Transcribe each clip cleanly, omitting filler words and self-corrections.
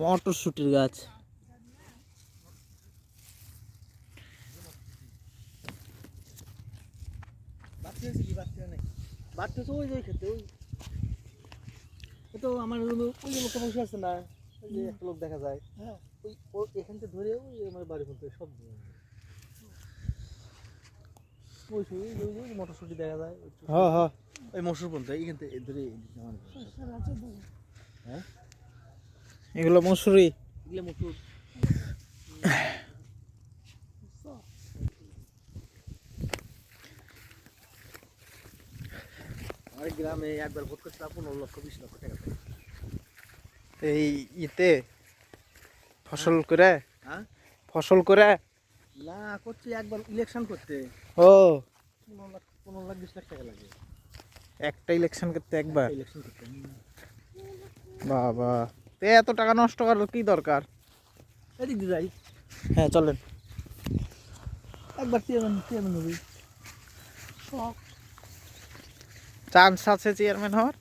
মটরশুটির গাছ। আমার ওই যে লোকটা বসে আছে না, ওই যে একটা লোক দেখা যায়, হ্যাঁ ওই এখান থেকে ধরে ওই আমার বাড়ি পর্যন্ত সব মটরশুটি দেখা যায়। হ্যাঁ হ্যাঁ, ওই মটরশুটি পর্যন্ত এইখান থেকে ধরে হ্যাঁ এগুলো মসুরি। এগুলো মসুর। আমার গ্রামে একবার ভোট করছিলাম 15 লক্ষ 20 লক্ষ টাকা পাই। এই ইতে ফসল করে, হ্যাঁ ফসল করে না করছি একবার ইলেকশন করতে ও 15 লাখ 20 লাখ টাকা লাগে একটা ইলেকশন করতে একবার। ইলেকশন করতে। বাবা, তে এত টাকা নষ্ট করার কি দরকার? এদিক দিয়ে যাই হ্যাঁ চলেন। একবার চেয়ারম্যান হবি, চান্স আছে চেয়ারম্যান হওয়ার?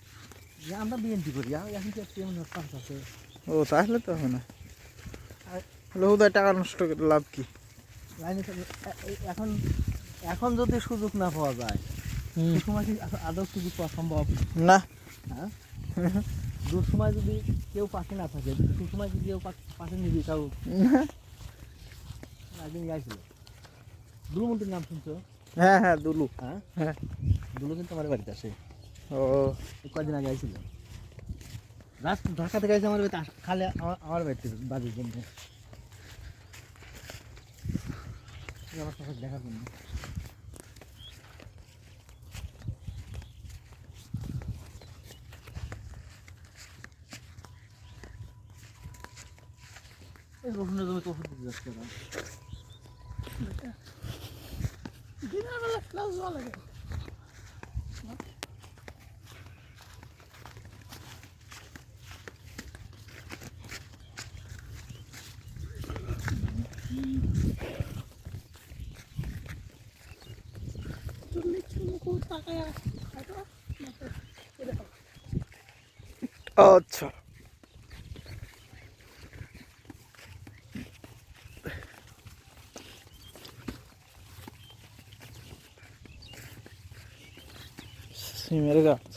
আমরা বিএনপি করি এখন কি চেয়ারম্যান হওয়ার চান্স আছে? ও তাহলে তো হবে না, হুদায় টাকা নষ্ট করে লাভ কি? লাইনে এখন এখন যদি সুযোগ না পাওয়া যায় সে সময় কি আদৌ সুযোগ পাওয়া সম্ভব না। হ্যাঁ দুঃসময় যদি কেউ পাশে না থাকে, সুসময় যদি কেউ পাশে নিবি তাও। একদিন গাইছিল দুলুমন্ত্রীর নাম শুনছো? হ্যাঁ হ্যাঁ, দুলু। হ্যাঁ হ্যাঁ, দুলু কিন্তু আমার বাড়িতে আসে। ও কয়েকদিন আগে আইছিল, ঢাকা থেকে আসে আমার বাড়িতে, খালি আমার বাড়িতে বাড়ির জন্য আমার সাথে দেখার জন্য। এই রসুনের জমি তো ওষুধ দিতে যাচ্ছে না। দিনের বেলা ক্লাস যাওয়া লাগে। আচ্ছা, সিমের গাছ।